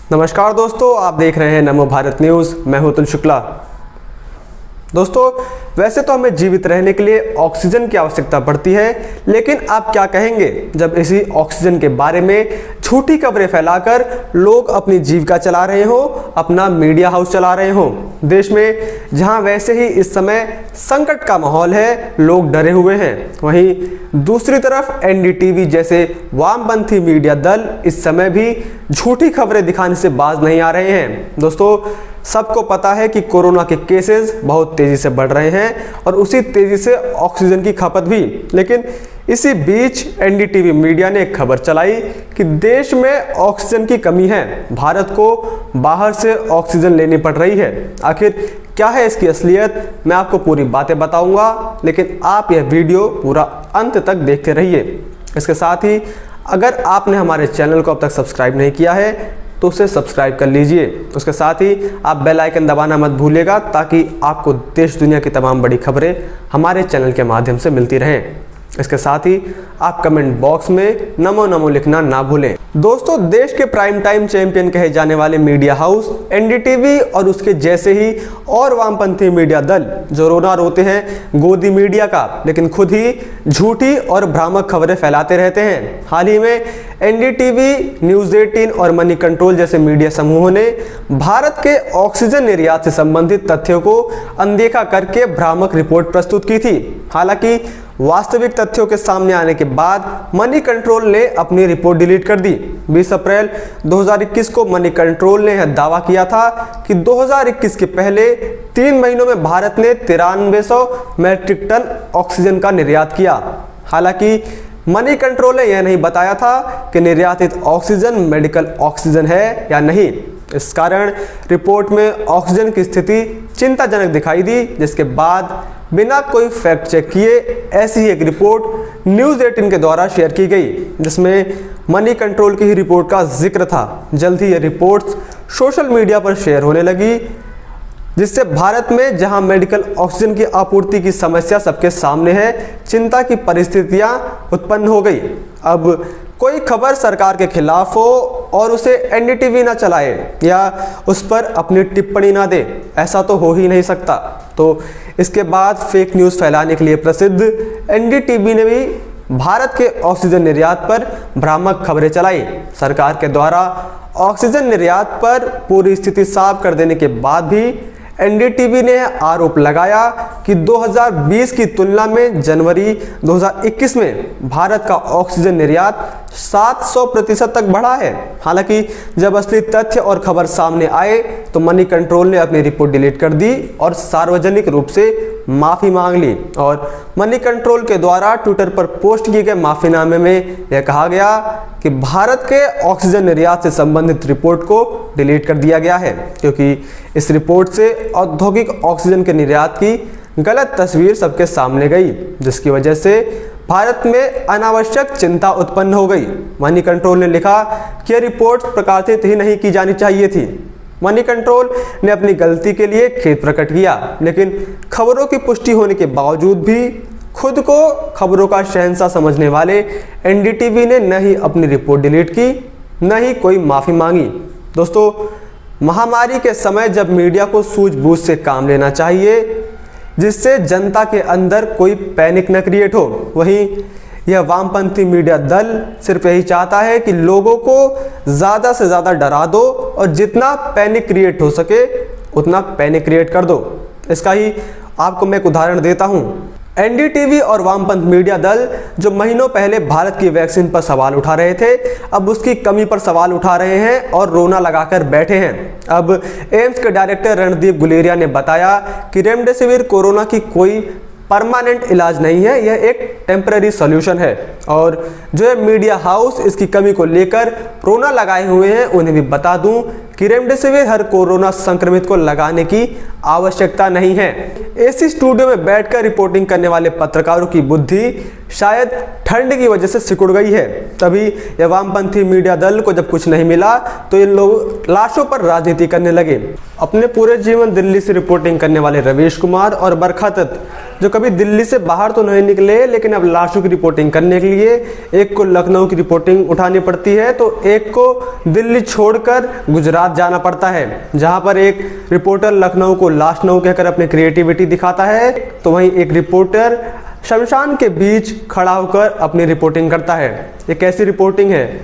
नमस्कार दोस्तों, आप देख रहे हैं नमो भारत न्यूज़। मैं हूं अतुल शुक्ला। दोस्तों, वैसे तो हमें जीवित रहने के लिए ऑक्सीजन की आवश्यकता पड़ती है, लेकिन आप क्या कहेंगे जब इसी ऑक्सीजन के बारे में झूठी खबरें फैलाकर लोग अपनी जीविका चला रहे हो, अपना मीडिया हाउस चला रहे हो। देश में जहां वैसे ही इस समय संकट का माहौल है, लोग डरे हुए हैं, वहीं दूसरी तरफ एनडीटीवी जैसे वामपंथी मीडिया दल इस समय भी झूठी खबरें दिखाने से बाज नहीं आ रहे हैं। दोस्तों, सबको पता है कि कोरोना के केसेस बहुत तेजी से बढ़ रहे हैं और उसी तेजी से ऑक्सीजन की खपत भी। लेकिन इसी बीच एनडीटीवी मीडिया ने एक खबर चलाई कि देश में ऑक्सीजन की कमी है, भारत को बाहर से ऑक्सीजन लेनी पड़ रही है। आखिर क्या है इसकी असलियत, मैं आपको पूरी बातें बताऊंगा, लेकिन आप यह वीडियो पूरा अंत तक देखते रहिए। इसके साथ ही अगर आपने हमारे चैनल को अब तक सब्सक्राइब नहीं किया है तो उसे सब्सक्राइब कर लीजिए। उसके साथ ही आप बेल आइकन दबाना मत भूलिएगा, ताकि आपको देश दुनिया की तमाम बड़ी खबरें हमारे चैनल के माध्यम से मिलती रहें। इसके साथ ही आप कमेंट बॉक्स में नमो नमो लिखना ना भूलें। दोस्तों, देश के प्राइम टाइम चैंपियन कहे जाने वाले मीडिया हाउस एनडीटीवी और उसके जैसे ही और वामपंथी मीडिया दल जो रोना रोते हैं गोदी मीडिया का, लेकिन खुद ही झूठी और भ्रामक खबरें फैलाते रहते हैं। हाल ही में एनडीटीवी, न्यूज़ 18 और मनी कंट्रोल जैसे मीडिया समूहों ने भारत के ऑक्सीजन निर्यात से संबंधित तथ्यों को अनदेखा करके भ्रामक रिपोर्ट प्रस्तुत की थी। हालांकि वास्तविक तथ्यों के सामने आने के बाद मनी कंट्रोल ने अपनी रिपोर्ट डिलीट कर दी। 20 अप्रैल 2021 को मनी कंट्रोल ने यह दावा किया था कि 2021 के पहले 3 महीनों में भारत ने 9300 मैट्रिक टन ऑक्सीजन का निर्यात किया। हालांकि मनी कंट्रोल ने यह नहीं बताया था कि निर्यातित ऑक्सीजन मेडिकल ऑक्सीजन है या नहीं। इस कारण रिपोर्ट में ऑक्सीजन की स्थिति चिंताजनक दिखाई दी, जिसके बाद बिना कोई फैक्ट चेक किए ऐसी ही एक रिपोर्ट न्यूज़ 18 के द्वारा शेयर की गई, जिसमें मनी कंट्रोल की ही रिपोर्ट का जिक्र था। जल्द ही ये रिपोर्ट्स सोशल मीडिया पर शेयर होने लगी, जिससे भारत में जहां मेडिकल ऑक्सीजन की आपूर्ति की समस्या सबके सामने है, चिंता की परिस्थितियां उत्पन्न हो गई। अब कोई खबर सरकार के खिलाफ हो और उसे एनडीटीवी ना चलाए या उस पर अपनी टिप्पणी ना दे, ऐसा तो हो ही नहीं सकता। तो इसके बाद फेक न्यूज़ फैलाने के लिए प्रसिद्ध एनडीटीवी ने भी भारत के ऑक्सीजन निर्यात पर भ्रामक खबरें चलाई। सरकार के द्वारा ऑक्सीजन निर्यात पर पूरी स्थिति साफ कर देने के बाद भी एनडीटीवी ने आरोप लगाया कि 2020 की तुलना में जनवरी 2021 में भारत का ऑक्सीजन निर्यात 700% तक बढ़ा है। हालांकि जब असली तथ्य और खबर सामने आए तो मनी कंट्रोल ने अपनी रिपोर्ट डिलीट कर दी और सार्वजनिक रूप से माफ़ी मांग ली। और मनी कंट्रोल के द्वारा ट्विटर पर पोस्ट किए गए माफीनामे में यह कहा गया कि भारत के ऑक्सीजन निर्यात से संबंधित रिपोर्ट को डिलीट कर दिया गया है, क्योंकि इस रिपोर्ट से औद्योगिक ऑक्सीजन के निर्यात की गलत तस्वीर सबके सामने गई, जिसकी वजह से भारत में अनावश्यक चिंता उत्पन्न हो गई। मनी कंट्रोल ने लिखा कि यह रिपोर्ट प्रकाशित ही नहीं की जानी चाहिए थी। मनी कंट्रोल ने अपनी गलती के लिए खेद प्रकट किया, लेकिन खबरों की पुष्टि होने के बावजूद भी खुद को खबरों का शहंशाह समझने वाले एनडीटीवी ने न ही अपनी रिपोर्ट डिलीट की, न ही कोई माफ़ी मांगी। दोस्तों, महामारी के समय जब मीडिया को सूझबूझ से काम लेना चाहिए, जिससे जनता के अंदर कोई पैनिक न क्रिएट हो, वहीं यह वामपंथी मीडिया दल सिर्फ यही चाहता है कि लोगों को ज़्यादा से ज़्यादा डरा दो और जितना पैनिक क्रिएट हो सके उतना पैनिक क्रिएट कर दो। इसका ही आपको मैं एक उदाहरण देता हूँ। एनडीटीवी और वामपंथ मीडिया दल जो महीनों पहले भारत की वैक्सीन पर सवाल उठा रहे थे, अब उसकी कमी पर सवाल उठा रहे हैं और रोना लगाकर बैठे हैं। अब एम्स के डायरेक्टर रणदीप गुलेरिया ने बताया कि रेमडेसिविर कोरोना की कोई परमानेंट इलाज नहीं है, यह एक टेम्पररी सॉल्यूशन है। और जो है मीडिया हाउस इसकी कमी को लेकर रोना लगाए हुए हैं, उन्हें भी बता दूं कि रेमडेसिविर हर कोरोना संक्रमित को लगाने की आवश्यकता नहीं है। एसी स्टूडियो में बैठकर रिपोर्टिंग करने वाले पत्रकारों की बुद्धि शायद ठंड की वजह से सिकुड़ गई है। तभी यह वामपंथी मीडिया दल को जब कुछ नहीं मिला तो इन लोग लाशों पर राजनीति करने लगे। अपने पूरे जीवन दिल्ली से रिपोर्टिंग करने वाले रवीश कुमार और बरखा दत्त जो कभी दिल्ली से बाहर तो नहीं निकले, लेकिन अब लाशों की रिपोर्टिंग करने के लिए एक को लखनऊ की रिपोर्टिंग उठानी पड़ती है तो एक को दिल्ली छोड़कर गुजरात जाना पड़ता है, जहां पर एक रिपोर्टर लखनऊ को लाशनऊ कहकर अपनी क्रिएटिविटी दिखाता है, तो वहीं एक रिपोर्टर शमशान के बीच खड़ा होकर अपनी रिपोर्टिंग करता है। ये कैसी रिपोर्टिंग है?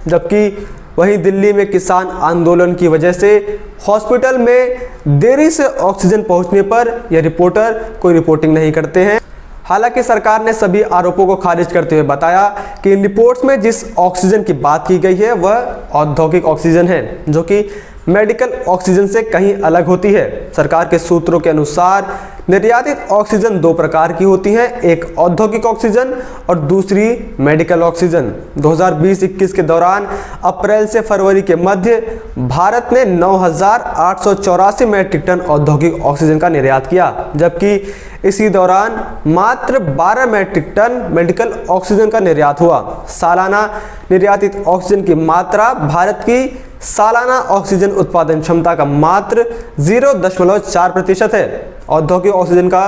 जबकि वहीं दिल्ली में किसान आंदोलन की वजह से हॉस्पिटल में देरी से ऑक्सीजन पहुंचने पर यह रिपोर्टर कोई रिपोर्टिंग नहीं करते हैं। हालांकि सरकार ने सभी आरोपों को खारिज करते हुए बताया कि इन रिपोर्ट्स में जिस ऑक्सीजन की बात की गई है वह औद्योगिक ऑक्सीजन है, जो कि मेडिकल ऑक्सीजन से कहीं अलग होती है। सरकार के सूत्रों के अनुसार निर्यातित ऑक्सीजन दो प्रकार की होती है, एक औद्योगिक ऑक्सीजन और दूसरी मेडिकल ऑक्सीजन। 2020-21 के दौरान अप्रैल से फरवरी के मध्य भारत ने 9,884 मैट्रिक टन औद्योगिक ऑक्सीजन का निर्यात किया, जबकि इसी दौरान मात्र 12 मैट्रिक टन मेडिकल ऑक्सीजन का निर्यात हुआ। सालाना निर्यातित ऑक्सीजन की मात्रा भारत की सालाना ऑक्सीजन उत्पादन क्षमता का मात्र 0.4% है। औद्योगिक ऑक्सीजन का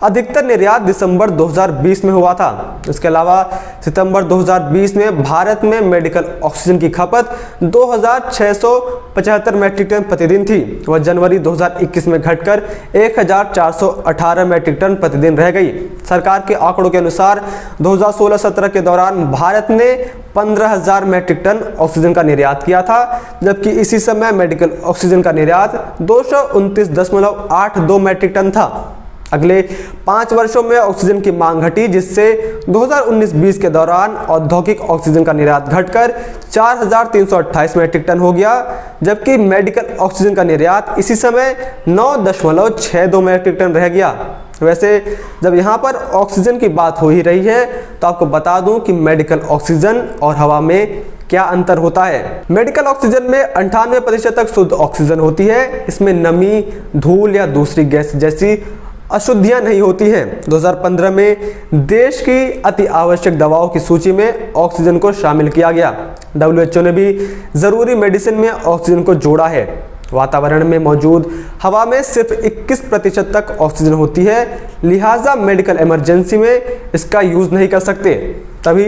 अधिकतर निर्यात दिसंबर 2020 में हुआ था। इसके अलावा सितंबर 2020 में भारत में मेडिकल ऑक्सीजन की खपत 2,675 मैट्रिक टन प्रतिदिन थी। वह जनवरी 2021 में घटकर 1,418 मैट्रिक टन प्रतिदिन रह गई। सरकार के आंकड़ों के अनुसार 2016-17 के दौरान भारत ने 15,000 मैट्रिक टन ऑक्सीजन का निर्यात किया था, जबकि इसी समय मेडिकल ऑक्सीजन का निर्यात 229.82 मैट्रिक टन था। अगले 5 वर्षों में ऑक्सीजन की मांग घटी, जिससे 2019-20 के दौरान औद्योगिक ऑक्सीजन का निर्यात घटकर 4,328 मैट्रिक टन हो गया, जबकि मेडिकल ऑक्सीजन का निर्यात इसी समय 9.62 मैट्रिक टन रह गया। वैसे जब यहाँ पर ऑक्सीजन की बात हो ही रही है तो आपको बता दूं कि मेडिकल ऑक्सीजन और हवा में क्या अंतर होता है। मेडिकल ऑक्सीजन में 98% तक शुद्ध ऑक्सीजन होती है। इसमें नमी, धूल या दूसरी गैस जैसी अशुद्धियां नहीं होती हैं। 2015 में देश की अति आवश्यक दवाओं की सूची में ऑक्सीजन को शामिल किया गया। WHO ने भी जरूरी मेडिसिन में ऑक्सीजन को जोड़ा है। वातावरण में मौजूद हवा में सिर्फ 21% तक ऑक्सीजन होती है, लिहाजा मेडिकल इमरजेंसी में इसका यूज नहीं कर सकते। तभी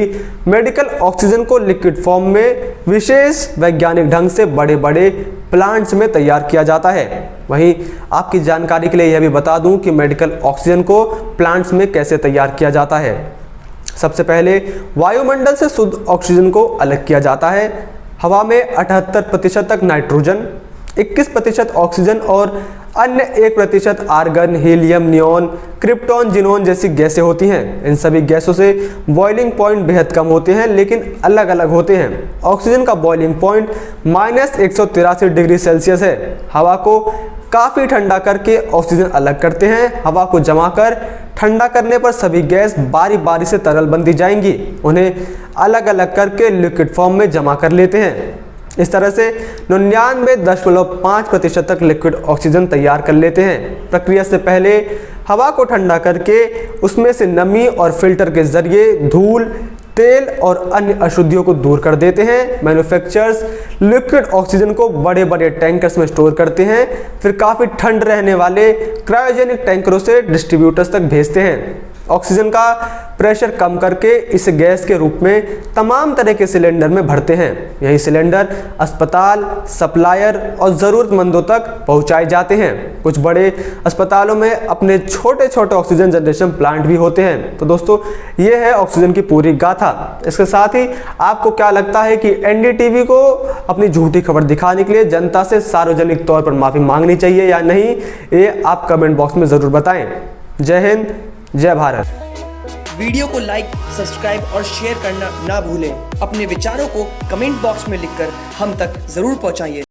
मेडिकल ऑक्सीजन को लिक्विड फॉर्म में विशेष वैज्ञानिक ढंग से बड़े बड़े प्लांट्स में तैयार किया जाता है। वहीं आपकी जानकारी के लिए यह भी बता दूं कि मेडिकल ऑक्सीजन को प्लांट्स में कैसे तैयार किया जाता है। सबसे पहले वायुमंडल से शुद्ध ऑक्सीजन को अलग किया जाता है। हवा में 78% तक नाइट्रोजन, 21% ऑक्सीजन और अन्य 1% argon, helium, neon, krypton, xenon जैसी गैसें होती हैं। इन सभी गैसों से बॉइलिंग पॉइंट बेहद कम होते हैं, लेकिन अलग अलग होते हैं। ऑक्सीजन का बॉइलिंग पॉइंट -183 डिग्री सेल्सियस है। हवा को काफ़ी ठंडा करके ऑक्सीजन अलग करते हैं। हवा को जमा कर ठंडा करने पर सभी गैस बारी बारी से तरल बनती जाएंगी। उन्हें अलग अलग करके लिक्विड फॉर्म में जमा कर लेते हैं। इस तरह से 99.5% तक लिक्विड ऑक्सीजन तैयार कर लेते हैं। प्रक्रिया से पहले हवा को ठंडा करके उसमें से नमी और फिल्टर के जरिए धूल, तेल और अन्य अशुद्धियों को दूर कर देते हैं। मैन्युफैक्चरर्स लिक्विड ऑक्सीजन को बड़े बड़े टैंकर्स में स्टोर करते हैं, फिर काफ़ी ठंड रहने वाले क्रायोजेनिक टैंकरों से डिस्ट्रीब्यूटर्स तक भेजते हैं। ऑक्सीजन का प्रेशर कम करके इसे गैस के रूप में तमाम तरह के सिलेंडर में भरते हैं। यही सिलेंडर अस्पताल, सप्लायर और ज़रूरतमंदों तक पहुंचाए जाते हैं। कुछ बड़े अस्पतालों में अपने छोटे छोटे ऑक्सीजन जनरेशन प्लांट भी होते हैं। तो दोस्तों, ये है ऑक्सीजन की पूरी गाथा। इसके साथ ही आपको क्या लगता है कि NDTV को अपनी झूठी खबर दिखाने के लिए जनता से सार्वजनिक तौर पर माफ़ी मांगनी चाहिए या नहीं, ये आप कमेंट बॉक्स में ज़रूर बताएं। जय हिंद, जय भारत। वीडियो को लाइक, सब्सक्राइब और शेयर करना ना भूलें। अपने विचारों को कमेंट बॉक्स में लिखकर हम तक जरूर पहुंचाइए।